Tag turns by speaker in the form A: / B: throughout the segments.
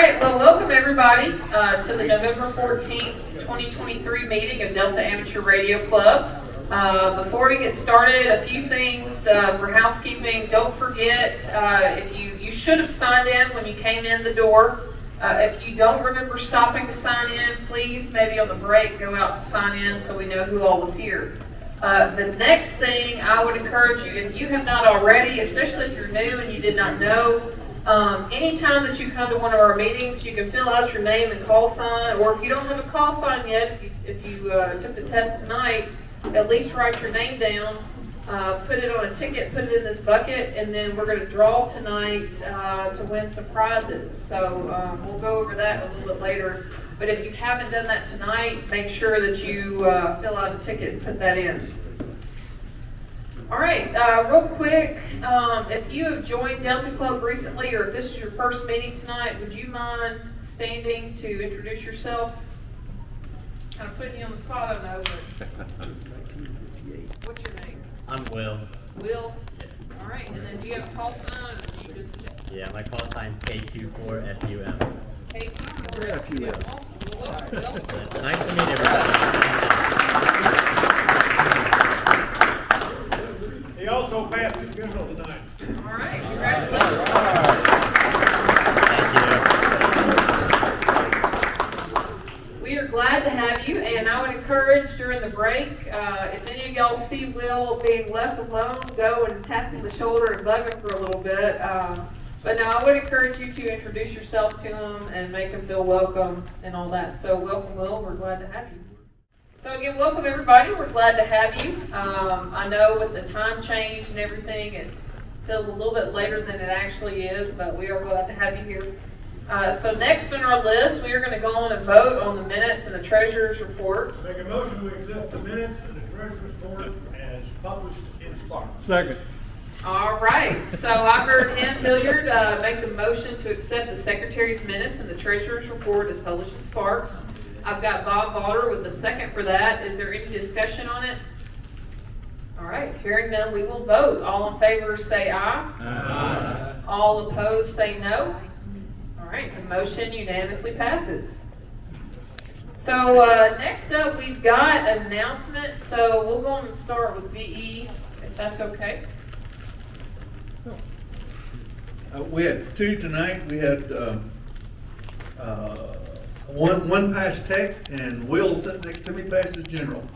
A: right, well, welcome everybody to the November 14th, 2023 meeting of Delta Amateur Radio Club. Before we get started, a few things for housekeeping. Don't forget, if you should have signed in when you came in the door. If you don't remember stopping to sign in, please, maybe on the break, go out to sign in so we know who all was here. The next thing I would encourage you, if you have not already, especially if you're new and you did not know, anytime that you come to one of our meetings, you can fill out your name and call sign, or if you don't have a call sign yet, if you took the test tonight, at least write your name down, put it on a ticket, put it in this bucket, and then we're going to draw tonight to win some prizes. So we'll go over that a little bit later. But if you haven't done that tonight, make sure that you fill out a ticket and put that in. All right, real quick, if you have joined Delta Club recently, or if this is your first meeting tonight, would you mind standing to introduce yourself? Kind of putting you on the spot, I know, but what's your name?
B: I'm Will.
A: Will?
B: Yes.
A: All right, and then do you have a call sign, or do you just...
B: Yeah, my call sign's KQ4FUM.
A: KQ4FUM. Awesome. Well, welcome, Will.
B: It's nice to meet everybody.
C: He also passed his funeral tonight.
A: All right, congratulations.
B: Thank
A: We are glad to have you, and I would encourage during the break, if any of y'all see Will being left alone, go and tap him on the shoulder and bug him for a little bit. But no, I would encourage you to introduce yourself to him and make him feel welcome and all that. So welcome, Will. We're glad to have you. So again, welcome everybody. We're glad to have you. I know with the time change and everything, it feels a little bit later than it actually is, but we are glad to have you here. So next on our list, we are going to go on and vote on the minutes and the treasurer's report.
C: Make a motion to accept the minutes and the treasurer's report as published in Spark.
D: Second.
A: All right, so I heard Hilliard make the motion to accept the secretary's minutes and the treasurer's report as published in Sparks. I've got Bob Vaughter with the second for that. Is there any discussion on it? All right, hearing none, we will vote. All in favor say aye.
D: Aye.
A: All opposed say no. All right, the motion unanimously passes. So next up, we've got an announcement. So we'll go on and start with VE, if that's okay.
D: We had two tonight. We had one passed tech, and Will sitting next to me passed his general.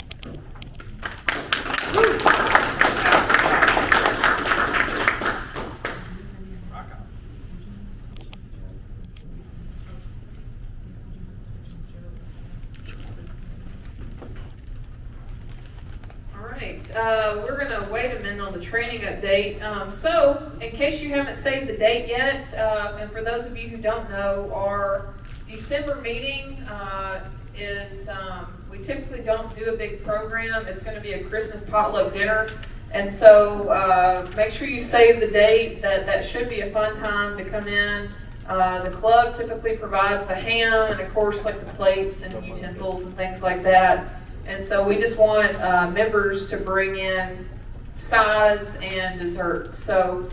A: We're going to wait a minute on the training update. So, in case you haven't saved the date yet, and for those of you who don't know, our December meeting is, we typically don't do a big program. It's going to be a Christmas potluck dinner. And so, make sure you save the date. That should be a fun time to come in. The club typically provides the ham and, of course, like the plates and utensils and things like that. And so we just want members to bring in sides and desserts. So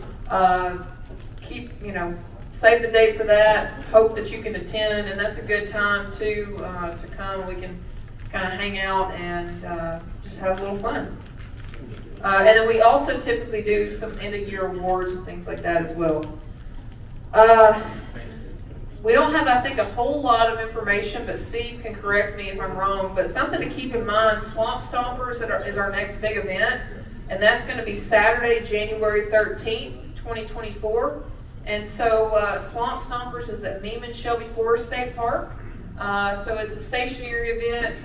A: save the date for that. Hope that you can attend, and that's a good time to come. We can kind of hang out and just have a little fun. And then we also typically do some end of year awards and things like that as well. We don't have, I think, a whole lot of information, but Steve can correct me if I'm wrong. But something to keep in mind, Swamp Stompers is our next big event. And that's going to be Saturday, January 13th, 2024. And so Swamp Stompers is at Meeman Shelby Forest State Park. So it's a stationary event.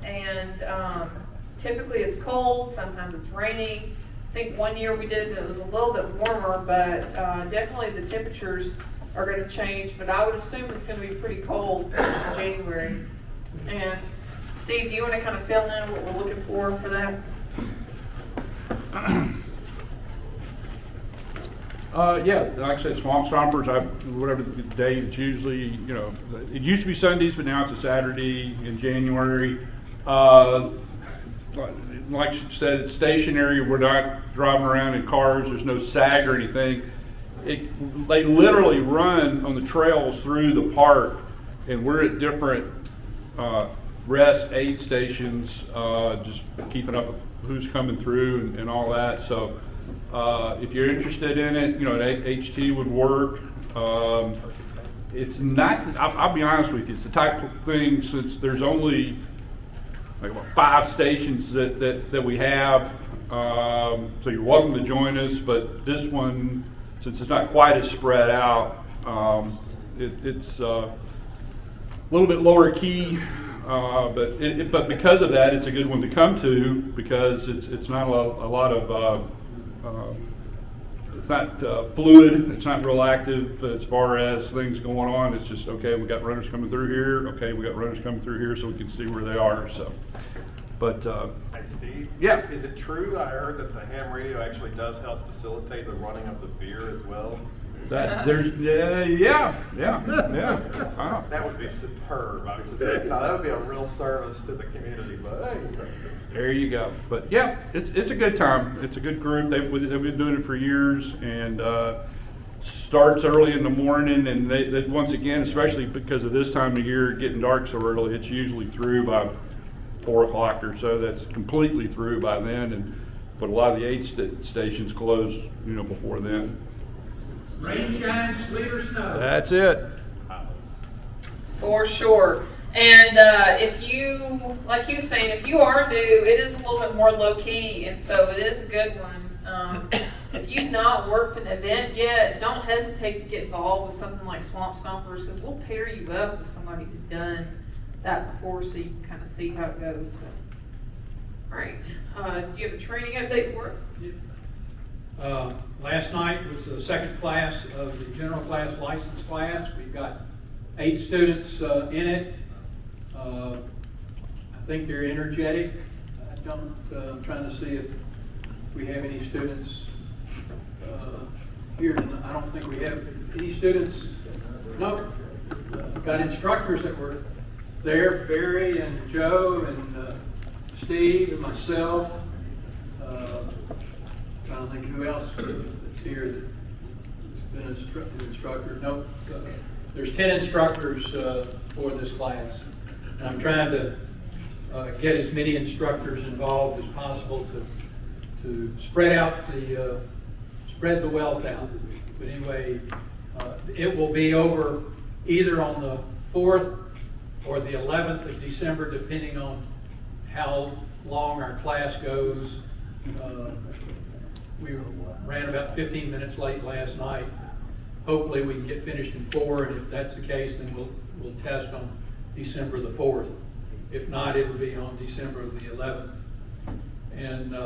A: And typically it's cold. Sometimes it's raining. I think one year we did it was a little bit warmer, but definitely the temperatures are going to change, but I would assume it's going to be pretty cold since it's January. And Steve, do you want to kind of fill in what we're looking for that?
E: Yeah, like I said, Swamp Stompers, whatever the day, it's usually, it used to be Sundays, but now it's a Saturday in January. Like she said, it's stationary. We're not driving around in cars. There's no SAG or anything. they literally run on the trails through the park, and we're at different rest aid stations, just keeping up with who's coming through and all that. So if you're interested in it, you know, an HT would work. It's not, I'll be honest with you, it's the type of thing, since there's only like about 5 stations that we have, so you're welcome to join us, but this one, since it's not quite as spread out, it's a little bit lower key, but because of that, it's a good one to come to, because it's not a lot of it's not fluid, it's not real active as far as things going on. It's just, okay, we got runners coming through here, okay, we got runners coming through here, so we can see where they are, so. But,
F: Hey, Steve?
E: Yeah.
F: Is it true, I heard that the ham radio actually does help facilitate the running of the beer as well?
E: that, there's, yeah. Wow.
F: That would be superb. I was just saying, that would be a real service to the community, but hey.
E: There you go. But yeah, it's a good time. It's a good group. They've been doing it for years, and starts early in the morning. And they once again, especially because of this time of year, getting dark so early, it's usually through by 4 o'clock or so. That's completely through by then. But a lot of the aid stations close, you know, before then.
C: Rain, shine, sleet, or snow.
E: That's it.
A: For sure. And if you, like you were saying, if you are new, it is a little bit more low key, and so it is a good one. If you've not worked an event yet, don't hesitate to get involved with something like Swamp Stompers, because we'll pair you up with somebody who's done that before, so you can kind of see how it goes. So. All right. Do you have a training update for us?
C: Last night was the second class of the general class license class. We've got 8 students in it. I think they're energetic. I'm trying to see if we have any students here. I don't think we have any students. No. Got instructors that were there, Barry and Joe and Steve and myself. Trying to think who else is here that's been an instructor. Nope. There's 10 instructors for this class. And I'm trying to get as many instructors involved as possible to spread the wealth out. But anyway, it will be over either on the 4th or the 11th of December, depending on how long our class goes. We ran about 15 minutes late last night. Hopefully we can get finished in 4, and if that's the case, then we'll test on December the 4th. If not, it'll be on December the 11th. And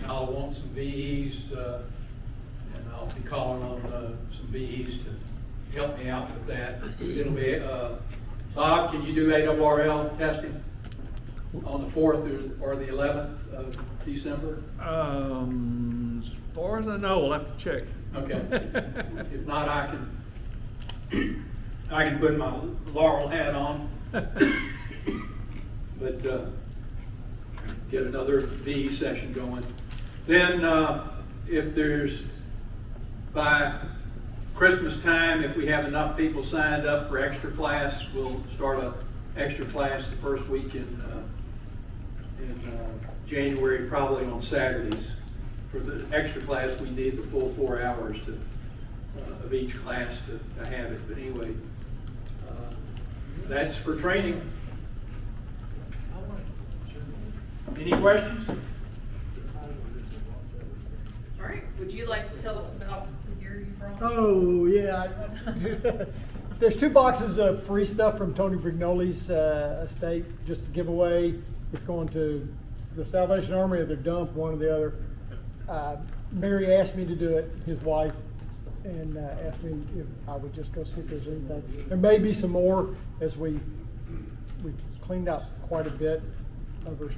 C: I'll want some VEs, and I'll be calling on some VEs to help me out with that. It'll be, Bob, can you do ARRL testing on the 4th or the 11th of December?
D: As far as I know, we'll have to check.
C: Okay. If not, I can put my Laurel hat on. But get another VE session going. Then if there's, by Christmas time, if we have enough people signed up for extra class, we'll start a extra class the first week in January, probably on Saturdays. For the extra class, we need the full 4 hours of each class to have it. But anyway, that's for training. Any questions?
A: All right. Would you like to tell us about the gear you brought?
G: Oh, yeah. There's 2 boxes of free stuff from Tony Brignoli's estate, just to give away. It's going to the Salvation Army or their dump, one or the other. Mary asked me to do it, his wife, and asked me if I would just go see if there's anything. There may be some more, as we cleaned out quite a bit of the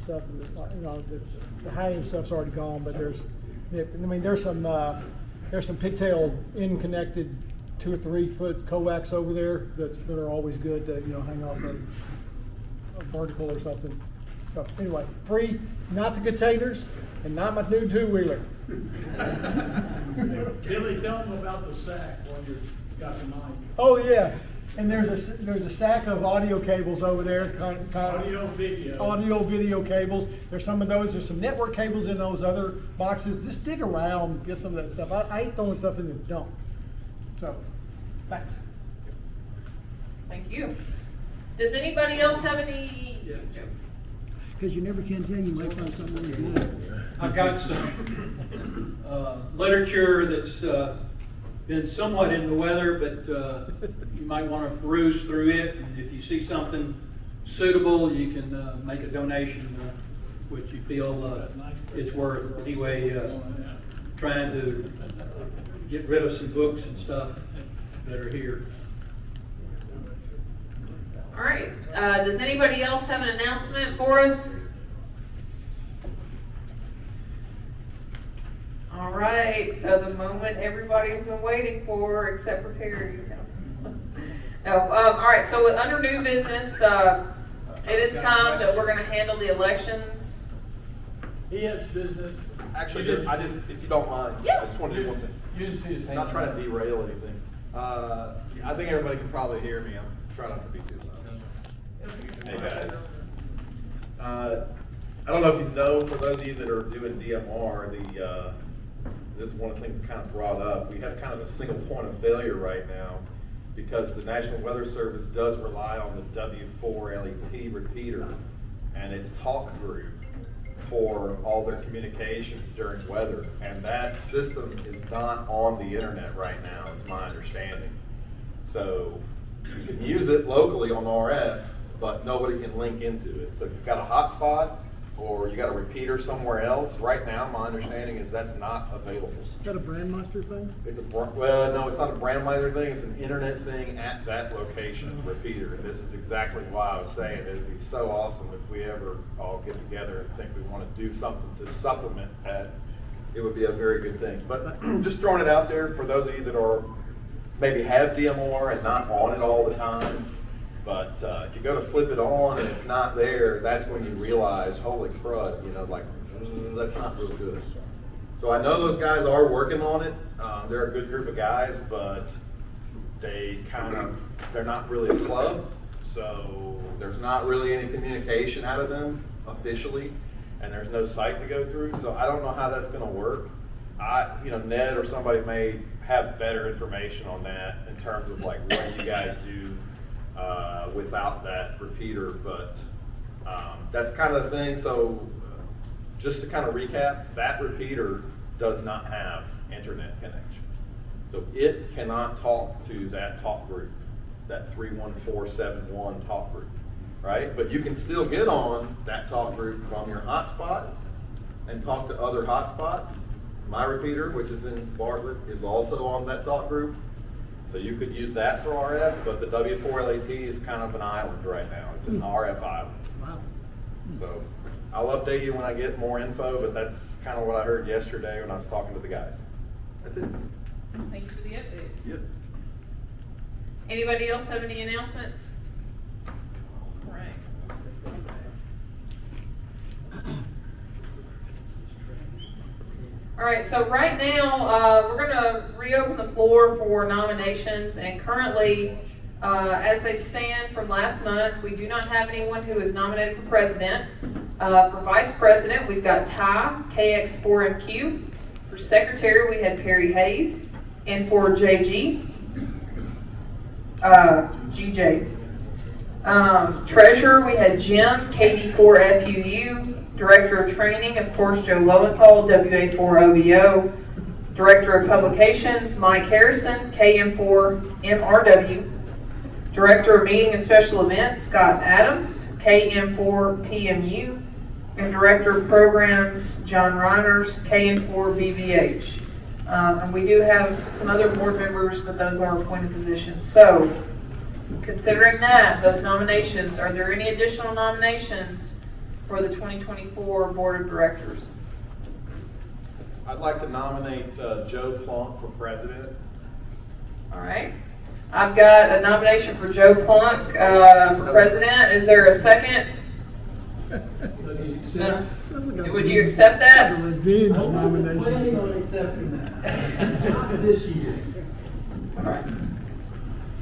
G: stuff. You know, the high-end stuff's already gone, but there's some pigtail in-connected 2 or 3 foot coax over there that are always good to hang off a vertical or something. So anyway, free, not the containers and not my new two-wheeler.
D: Billy, tell them about the sack while you got the mic.
G: Oh, yeah, and there's a sack of audio cables over there,
D: Audio, video.
G: audio, video cables. There's some of those, there's some network cables in those other boxes. Just dig around, get some of that stuff. I hate throwing stuff in the dump. So, thanks.
A: Thank you. Does anybody else have any?
H: Because you never can tell, you might find something really good.
C: I've got some literature that's been somewhat in the weather, but you might want to peruse through it. And if you see something suitable, you can make a donation, which you feel it's worth. Anyway, trying to get rid of some books and stuff that are here.
A: All right, does anybody else have an announcement for us? All right, so the moment everybody's been waiting for, except for Perry. No, all right, so under new business, it is time that we're gonna handle the elections.
D: He has business.
F: Actually, I did, if you don't mind,
A: Yeah.
F: I just want to do one thing.
D: You didn't see his hand.
F: Not trying to derail anything. I think everybody can probably hear me. I'm trying not to be too loud. Hey, guys. I don't know if you know, for those of you that are doing DMR, this is one of the things that kind of brought up. We have kind of a single point of failure right now because the National Weather Service does rely on the W4 LET repeater and its talk group for all their communications during weather. And that system is not on the internet right now, is my understanding. So you can use it locally on RF, but nobody can link into it. So if you've got a hotspot or you got a repeater somewhere else, right now my understanding is that's not available.
H: Is that a Brandmeister thing?
F: It's well, no, it's not a Brandmeister thing. It's an internet thing at that location, repeater. And this is exactly why I was saying it'd be so awesome if we ever all get together and think we want to do something to supplement that. It would be a very good thing. But just throwing it out there for those of you that are maybe have DMR and not on it all the time. But if you go to flip it on and it's not there, that's when you realize, holy crud, that's not real good. So I know those guys are working on it. They're a good group of guys, but they're not really a club. So there's not really any communication out of them officially, and there's no site to go through. So I don't know how that's gonna work. Ned or somebody may have better information on that in terms of like what you guys do without that repeater, but that's kind of the thing. So just to kind of recap, that repeater does not have internet connection. So it cannot talk to that talk group, that 31471 talk group, right? But you can still get on that talk group from your hotspot and talk to other hotspots. My repeater, which is in Bartlett, is also on that talk group. So you could use that for RF, but the W4 LAT is kind of an island right now. It's an RF island.
H: Wow.
F: So I'll update you when I get more info, but that's kind of what I heard yesterday when I was talking to the guys. That's it.
A: Thank you for the update.
F: Yep.
A: Anybody else have any announcements? All right. All right, so right now, we're gonna reopen the floor for nominations, and currently, as they stand from last month, we do not have anyone who is nominated for president. For vice president, we've got Ty, KX4MQ. For secretary, we had Perry Hayes, and for JG, GJ. Treasurer, we had Jim, KD4FUU. Director of Training, of course, Joe Lowenthal, WA4OBO. Director of Publications, Mike Harrison, KM4MRW. Director of Meeting and Special Events, Scott Adams, KM4PMU. And Director of Programs, John Reiners, KM4BVH. And we do have some other board members, but those are appointed positions. So, considering that, those nominations, are there any additional nominations for the 2024 Board of Directors?
F: I'd like to nominate Joe Plunk for president.
A: All right. I've got a nomination for Joe Plunk for president. Is there a second? Would you accept that?
G: A revenge nomination.
D: Planning on accepting that. Not this year.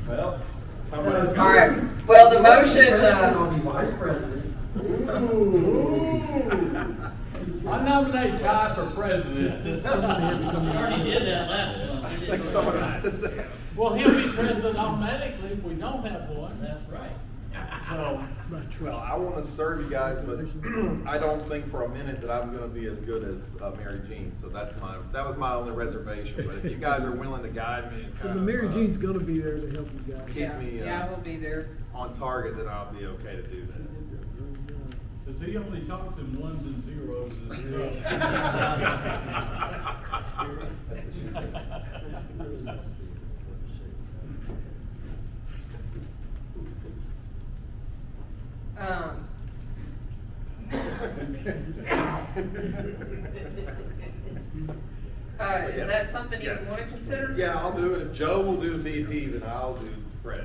F: Well, somebody.
A: All right, well, the motion,
D: I'll be vice president.
C: I nominate Ty for president.
B: Already did that last one.
F: I think somebody did that.
I: Well, he'll be president automatically if we don't have one.
B: That's right.
I: So,
F: Well, I want to serve you guys, but I don't think for a minute that I'm going to be as good as Mary Jean. So that was my only reservation. But if you guys are willing to guide me and
G: So
F: kind
G: the Mary
F: of
G: Jean's gonna be there to help you guys.
F: keep me
A: yeah, we'll be there.
F: on target, then I'll be okay to do that.
I: cause he only talks in ones and zeros.
A: Um, is that something you
F: Yes.
A: want to consider?
F: Yeah, I'll do it. If Joe will do VP, then I'll do Prez.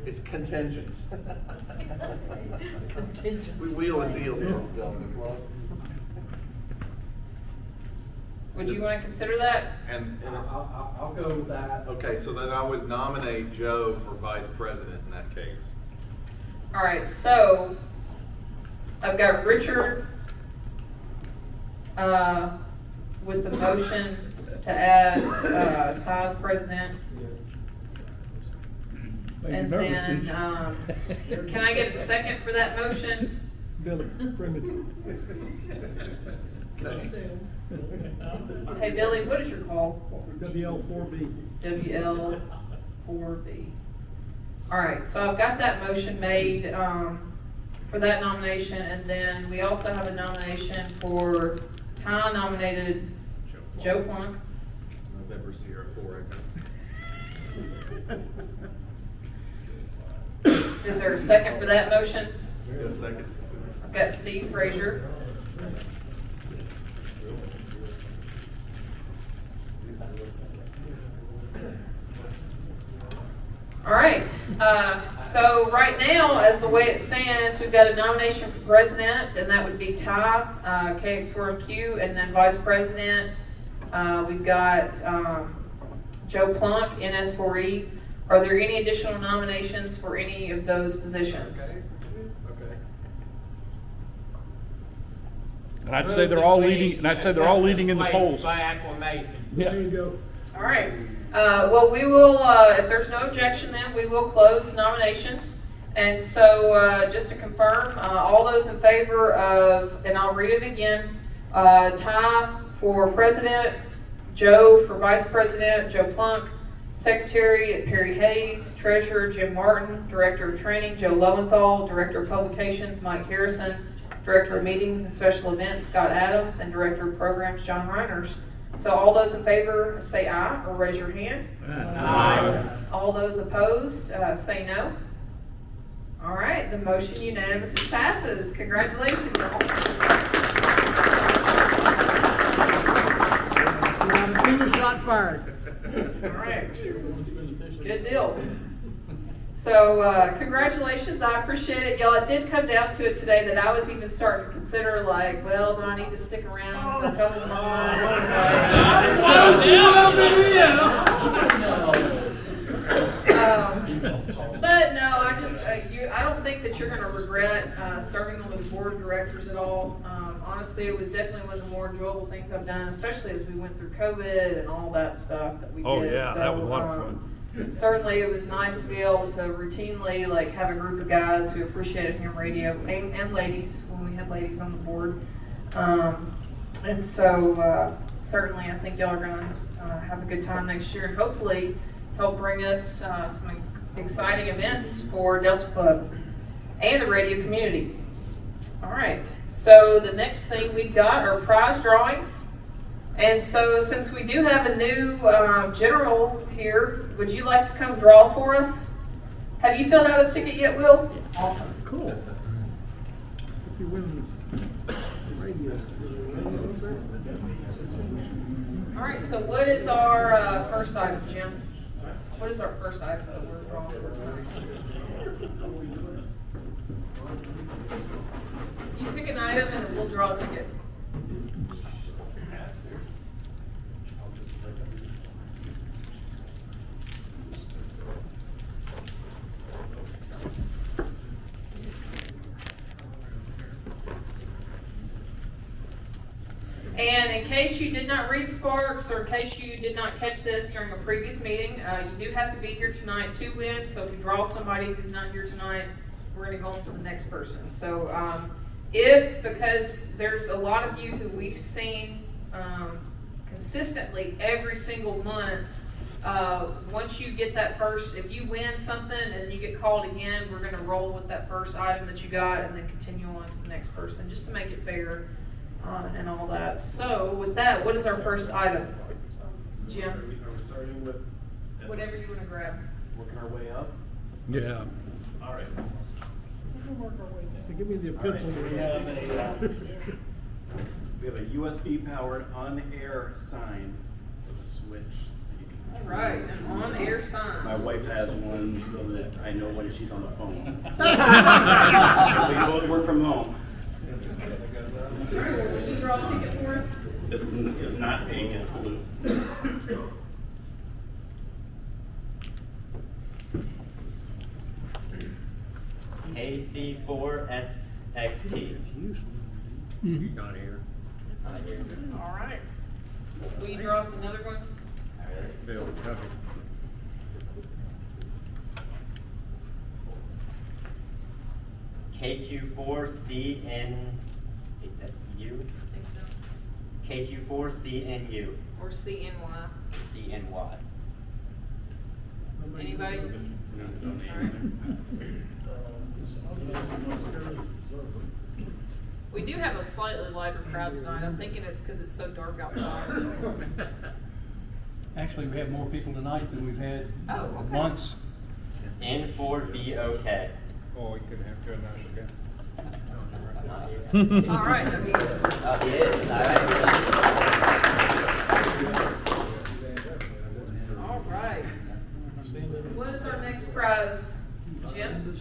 F: It's contingent.
H: Contingent.
F: We wheel and deal here with Delta Club.
A: Would you want to consider that?
F: And
D: I'll go with that.
F: okay, so then I would nominate Joe for vice president in that case.
A: All right, so I've got Richard with the motion to add Ty as president. And then, can I get a second for that motion?
G: Billy, primitive.
F: Okay.
A: Hey, Billy, what is your call?
G: WL4B.
A: WL4B. All right, so I've got that motion made for that nomination, and then we also have a nomination for Ty nominated Joe Plunk.
F: November Sierra 4.
A: Is there a second for that motion?
F: Get a second.
A: I've got Steve Frazier. All right, so right now, as the way it stands, we've got a nomination for president, and that would be Ty, KX4MQ, and then vice president, we've got Joe Plunk, NS4E. Are there any additional nominations for any of those positions?
F: Okay.
E: And I'd say they're all leading, and I'd say they're all leading in the polls.
I: By acclamation.
G: There you go.
A: All right. Well, we will, if there's no objection, then we will close nominations. And so, just to confirm, all those in favor of, and I'll read it again, Ty for president, Joe for vice president, Joe Plunk, secretary Perry Hayes, treasurer Jim Martin, director of training Joe Lowenthal, director of publications Mike Harrison, director of meetings and special events Scott Adams, and director of programs John Reiners. So all those in favor say aye or raise your hand.
I: Aye.
A: All those opposed say no. All right, the motion unanimously passes. Congratulations, y'all.
G: Not a single shot fired.
A: All right, good deal. So congratulations, I appreciate it, y'all. It did come down to it today that I was even starting to consider, like, well, do I need to stick around for a couple more months? But no, I don't think that you're going to regret serving on the board of directors at all. Honestly, it was definitely one of the more enjoyable things I've done, especially as we went through COVID and all that stuff that we did.
E: Oh, yeah, that was a lot of
A: So,
E: fun.
A: certainly, it was nice to be able to routinely have a group of guys who appreciated ham radio and ladies when we had ladies on the board. And so certainly, I think y'all are going to have a good time next year and hopefully help bring us some exciting events for Delta Club and the radio community. All right. So the next thing we've got are prize drawings. And so since we do have a new general here, would you like to come draw for us? Have you filled out a ticket yet, Will? Awesome.
G: Cool. If you're willing to radio.
A: All right, so what is our first item, Jim? What is our first item that we're drawing for? draw a ticket. And in case you did not read Sparks, or in case you did not catch this during a previous meeting, you do have to be here tonight to win. So if you draw somebody who's not here tonight, we're gonna go on to the next person. So because there's a lot of you who we've seen consistently every single month, once you get that first, if you win something and you get called again, we're gonna roll with that first item that you got and then continue on to the next person, just to make it fair. And all that. So with that, what is our first item? Jim?
J: Are we starting with?
A: Whatever you want to grab.
J: Working our way up?
E: Yeah.
J: All right.
G: Give me the pencil.
J: We have a USB powered on-air sign with a switch.
A: All right, an on-air sign.
J: My wife has one so that I know when she's on the phone. We both work from home.
A: Will you draw a ticket for us?
J: This is not pink, it's blue.
K: KC4SXT.
J: Not here.
A: All right. Will you draw us another one?
J: Bill, copy.
K: KQ4CN. I think that's you.
A: I think so.
K: KQ4CNU.
A: Or CNY.
K: CNY.
A: Anybody? All right. We do have a slightly lighter crowd tonight. I'm thinking it's because it's so dark outside.
C: Actually, we have more people tonight than we've had months.
K: N4VOK.
E: Oh, we could have to announce again.
A: All right, no, he is.
K: Oh, he is. All right.
A: All right. What is our next prize, Jim?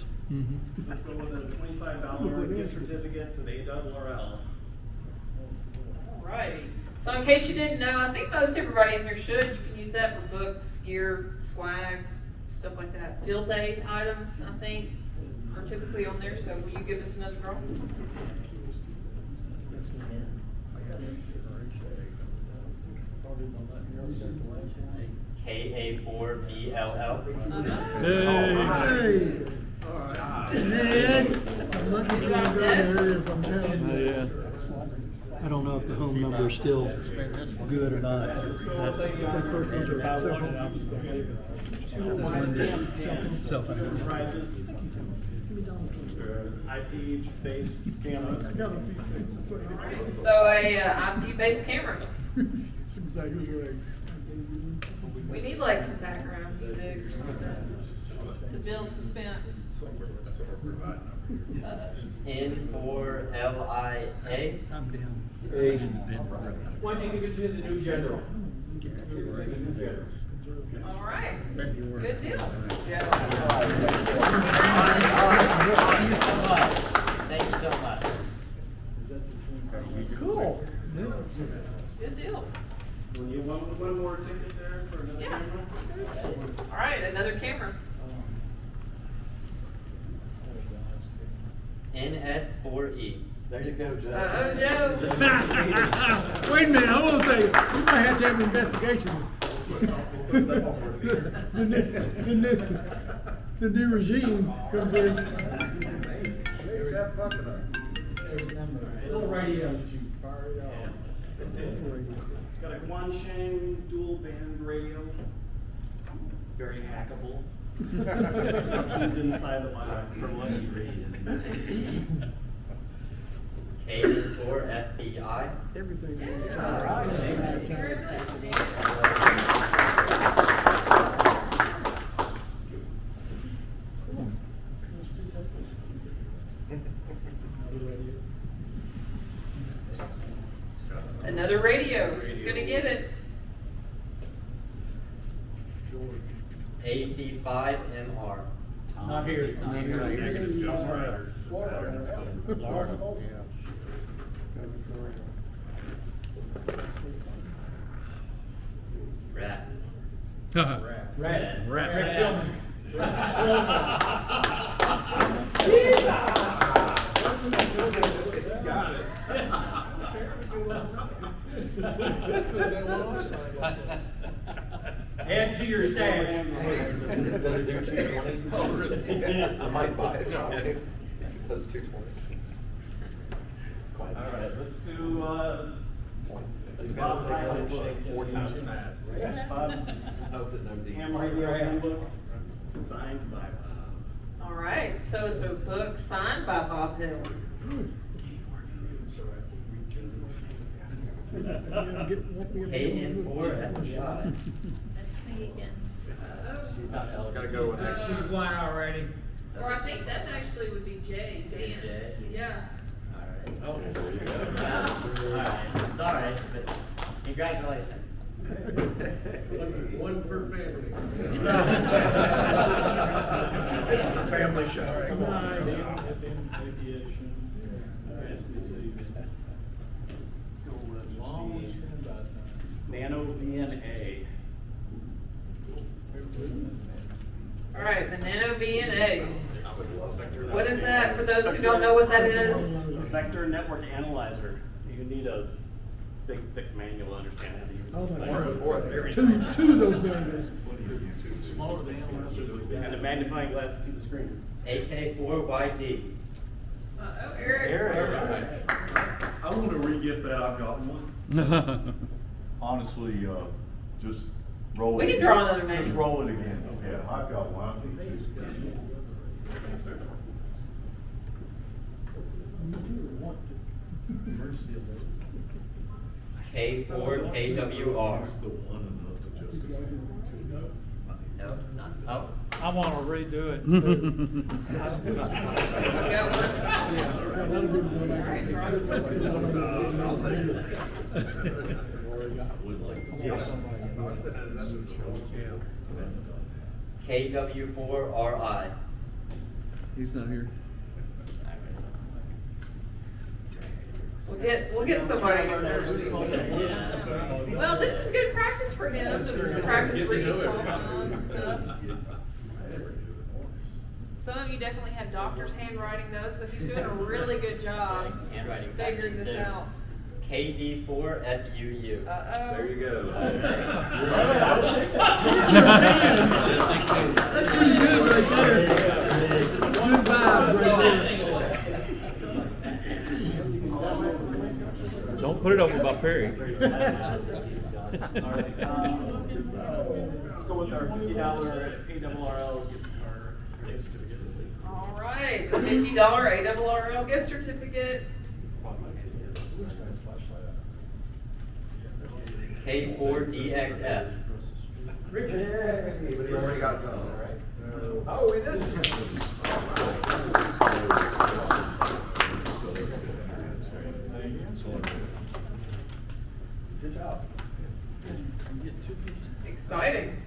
J: Let's go with a $25 gift certificate to the ARRL.
A: All right. So in case you didn't know, I think most everybody in here should. You can use that for books, gear, swag, stuff like that. Field day items, I think, are typically on there. So will you give us another draw?
K: KA4BLL.
G: Hey! Man, I'm looking for the areas, I'm telling you.
H: I don't know if the home number is still good or not.
G: That first one's a cell phone.
J: Prizes. IP-based cameras.
G: I got a few things to say.
A: So a IP-based camera.
G: That's exactly right.
A: We need like some background music or something to build suspense.
K: N4LIA.
H: I'm down.
J: Why don't you get to the new general?
A: All right. Good deal.
K: Thank you so much.
G: Cool.
A: Good deal.
J: You want one more ticket there for another
A: Yeah.
J: camera?
A: All right, another camera.
K: NS4E.
F: There you go, Joe.
A: Joe.
G: Wait a minute, I want to say, you might have to have an investigation. The new regime comes in.
J: Little radio. It's got a Guansheng dual band radio. Very hackable. Instructions inside the box for what you read.
K: K4FBI.
G: Everything.
A: All right. Congratulations. Another radio. Who's gonna get it?
K: AC5MR.
C: Not here.
K: Rat.
B: Rat. Add to your stash.
F: Does it do 220?
B: Oh, really?
F: I might buy it. Does 220?
J: All right, let's do,
F: It's gotta say
J: Bob
F: one
J: Riley
F: shake 4 times
J: book.
F: fast.
J: Bob's
F: Hope that no
J: ham radio handbook, signed by
A: All right, so it's a book signed by Bob Hill.
K: KN4FGI.
A: That's me again.
K: She's not eligible.
F: Gotta go with next.
B: She's won already.
A: Or I think that actually would be Jay. Dan.
K: Jay.
A: Yeah.
K: Alright.
F: Oh, there you go.
K: Alright, sorry, but congratulations.
D: One per family.
F: This is a family show. Come on.
J: aviation. All right, let's see. Let's go with Nano VNA.
A: All right, the Nano VNA. What is that for those who don't know what that is?
J: It's a vector network analyzer. You need a big, thick manual to understand how to use
G: Oh
J: this
G: my
J: thing.
F: Or a very
G: Two
F: nice.
G: of those manuals.
D: Smaller than
J: And a magnifying glass to see the screen.
K: AK4YD.
A: Oh, Eric.
L: I want to re-get that, I've got one. Honestly, just roll it.
A: We can
L: again.
A: draw another name.
L: Just roll it again. Yeah, I've got one. I think it's-
K: K4KWR.
L: It's the one enough to just.
K: No, not, oh.
I: I wanna redo it.
K: KW4RI.
D: He's not here.
A: We'll get somebody in there. Well, this is good practice for him to practice reading call signs and stuff. Some of you definitely have doctor's handwriting though, so he's doing a really good job
K: Handwriting
A: figuring this
K: practice, too.
A: out.
K: KD4FUU.
A: Uh-oh.
F: There you go.
G: That's pretty good right there. Good vibe right there.
H: Don't put it over by Perry.
J: All right, let's go with our $50 ARRL gift card certificate.
A: All right, the $50 ARRL gift certificate.
K: K4DXF.
F: Yay, but he already got some, right? Oh, we did. Good job.
A: Exciting.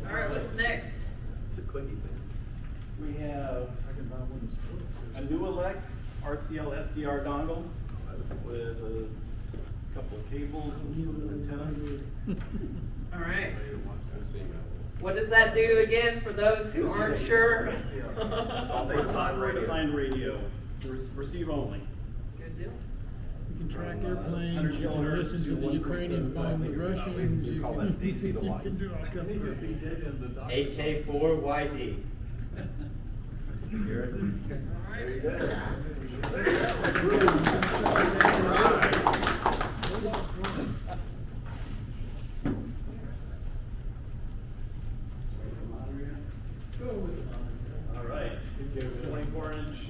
A: All right, what's next?
F: It's a clicky thing.
J: We have a new elect RTL SDR dongle with a couple of cables and some antennas.
A: All right. What does that do again for those who aren't sure?
J: Software-defined radio, to receive only.
A: Good deal.
G: You can track airplanes, you can listen to the Ukrainians bomb the Russians, you
F: Call that DC to
G: can, you
F: light.
G: can do all kinds of things.
K: AK4YD.
F: There you go.
J: All right, 24-inch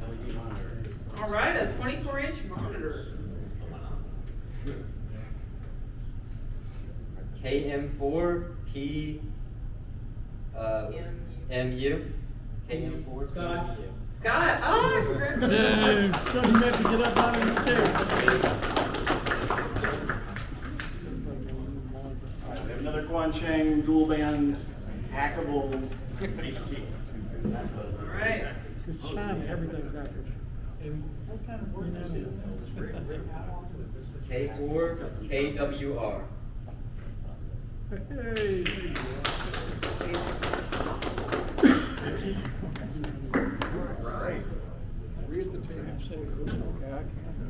J: LED monitor.
A: All right, a 24-inch monitor.
K: KM4P MU. KM4
B: Scott.
K: PMU.
A: Scott, oh, congratulations.
G: Yay, so you have to get up out of your chair.
J: All right, we have another Guancheng dual band hackable HT.
A: All right,
G: It's China, everything's accurate.
I: What kind of word is it?
K: K4 KWR.
G: Hey.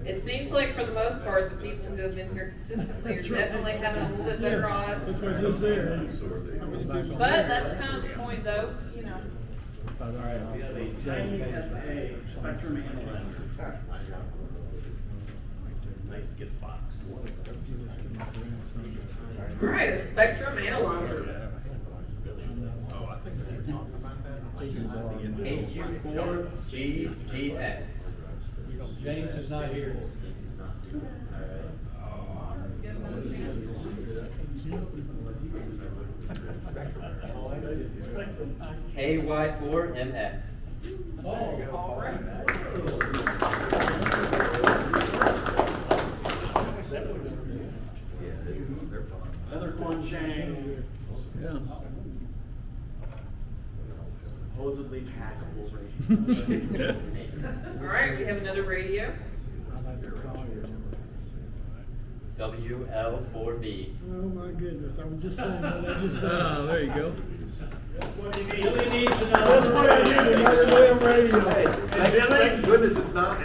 A: It seems like for the most part, the people who have been here consistently are definitely having a little bit better odds.
G: That's what I just said.
A: But that's kind of the point though, you know.
J: We have a Tiny SA Spectrum Analyzer. Nice gift box.
A: All right, a Spectrum Analyzer.
K: KQ4 GGX.
B: James is not here.
A: Give them a chance.
K: KY4MX.
A: All right.
J: Another Quanchang.
H: Yeah.
J: Supposedly hackable radio.
A: All right, we have another radio.
K: WL4B.
G: Oh my goodness, I was just saying what I just said.
H: Oh, there you go.
B: Billy needs
G: That's what I need, another damn radio.
F: Thank goodness it's not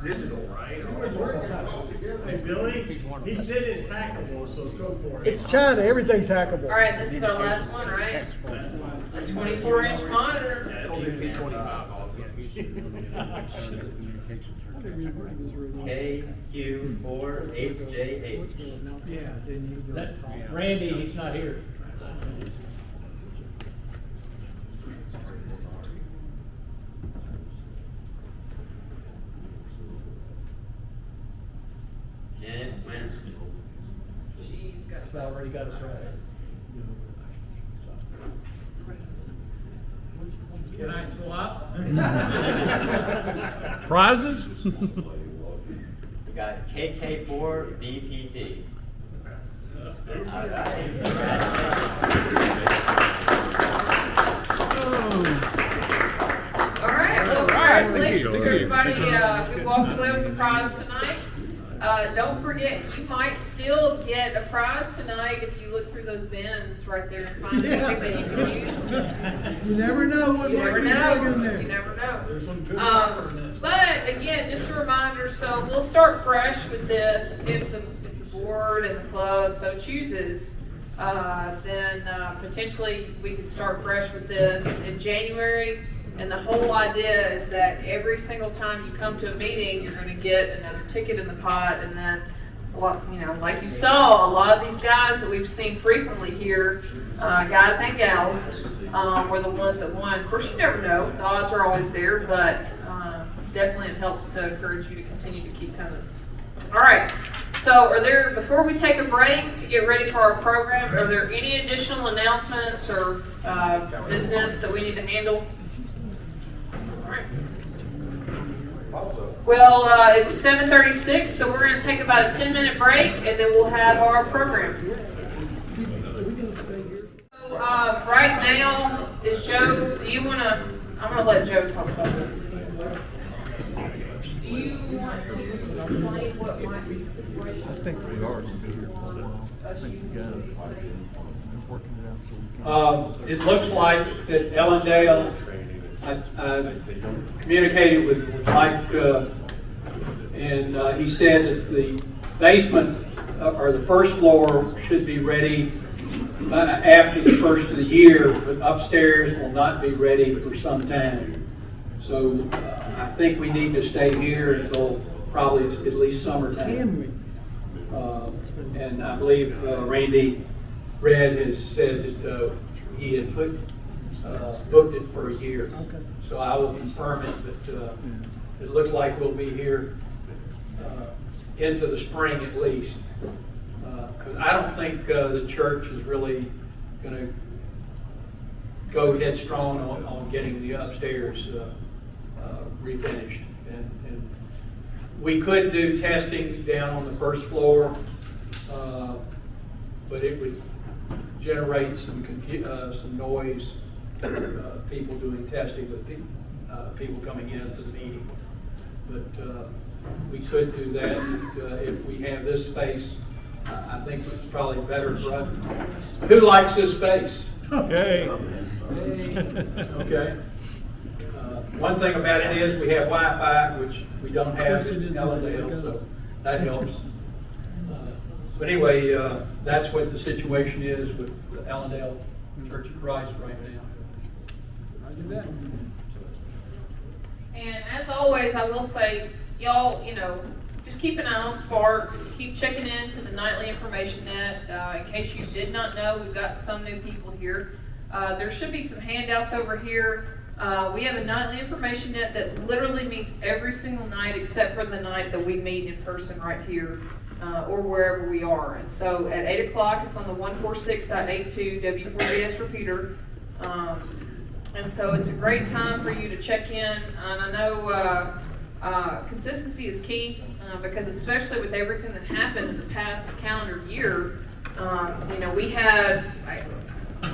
F: digital, right?
I: Hey, Billy, he said it's hackable, so go for it.
G: It's China, everything's hackable.
A: All right, this is our last one, right? A 24-inch monitor.
F: It'll be P25
K: KQ4HJH.
B: That, Randy, he's not here.
K: Janet Winston.
A: She's got.
B: She's already got a prize. Can I swap?
H: Prizes?
K: We got KK4VPT.
A: All right, well, congratulations to everybody who walked away with the prize tonight. Don't forget, you might still get a prize tonight if you look through those bins right there and find anything that you can use.
G: You never know what
A: You
G: might
A: never
G: be dug in
A: know.
G: there.
A: You never know.
I: There's some good water in this.
A: But again, just a reminder, so we'll start fresh with this if the board and the club so chooses. Then potentially we could start fresh with this in January. And the whole idea is that every single time you come to a meeting, you're going to get another ticket in the pot, and then, like you saw, a lot of these guys that we've seen frequently here, guys and gals, were the ones that won. Of course, you never know; the odds are always there, but definitely it helps to encourage you to continue to keep coming. All right. So, before we take a break to get ready for our program, are there any additional announcements or business that we need to handle? Well, it's 7:36, so we're going to take about a 10-minute break, and then we'll have our program. So, right now, is Joe, do you want to, I'm going to let Joe talk about this. Do you want to explain what might be the situation?
D: I think we are.
C: It looks like that Ellendale, I communicated with Mike, and he said that the basement or the first floor should be ready after the first of the year, but upstairs will not be ready for some time. So I think we need to stay here until probably at least summertime.
G: Can we?
C: And I believe Randy Red has said that he had booked it for a year.
G: Okay.
C: So I will confirm it, but it looks like we'll be here into the spring at least. Because I don't think the church is really going to go headstrong on getting the upstairs refinished. And we could do testing down on the first floor, but it would generate some noise, people doing testing, but people coming into the meeting. But we could do that if we have this space. I think it's probably better for us. Who likes this space?
D: Okay.
C: Okay. One thing about it is we have Wi-Fi, which we don't have in Ellendale, so that helps. But anyway, that's what the situation is with the Ellendale Church of Christ right now.
A: And as always, I will say, y'all, just keep an eye on Sparks. Keep checking into the nightly information net. In case you did not know, we've got some new people here. There should be some handouts over here. We have a nightly information net that literally meets every single night except for the night that we meet in person right here or wherever we are. And so at 8 o'clock, it's on the 146.82 W4DS repeater. And so it's a great time for you to check in. And I know consistency is key because especially with everything that happened in the past calendar year, we had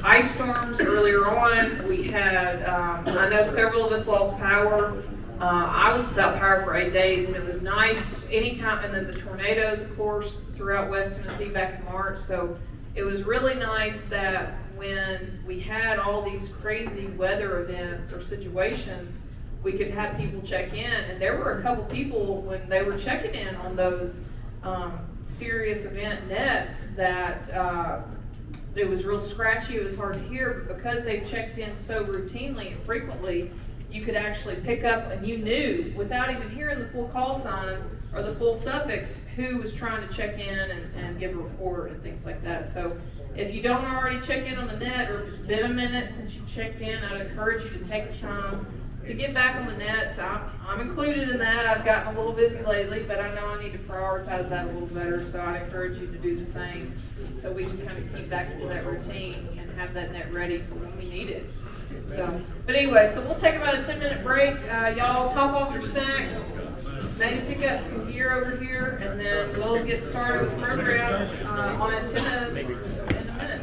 A: ice storms earlier on. We had, I know several of us lost power. I was without power for 8 days, and it was nice anytime. And then the tornadoes, of course, throughout West Tennessee back in March. So it was really nice that when we had all these crazy weather events or situations, we could have people check in. And there were a couple people when they were checking in on those serious event nets that it was real scratchy, it was hard to hear, but because they checked in so routinely and frequently, you could actually pick up and you knew without even hearing the full call sign or the full suffix who was trying to check in and give a report and things like that. So if you don't already check in on the net, or if it's been a minute since you checked in, I'd encourage you to take the time to get back on the net. So I'm included in that. I've gotten a little busy lately, but I know I need to prioritize that a little better. So I'd encourage you to do the same so we can kind of keep back into that routine and have that net ready for when we need it. So, but anyway, so we'll take about a 10-minute break. Y'all top off your snacks, maybe pick up some gear over here, and then we'll get started with the program on antennas in a minute.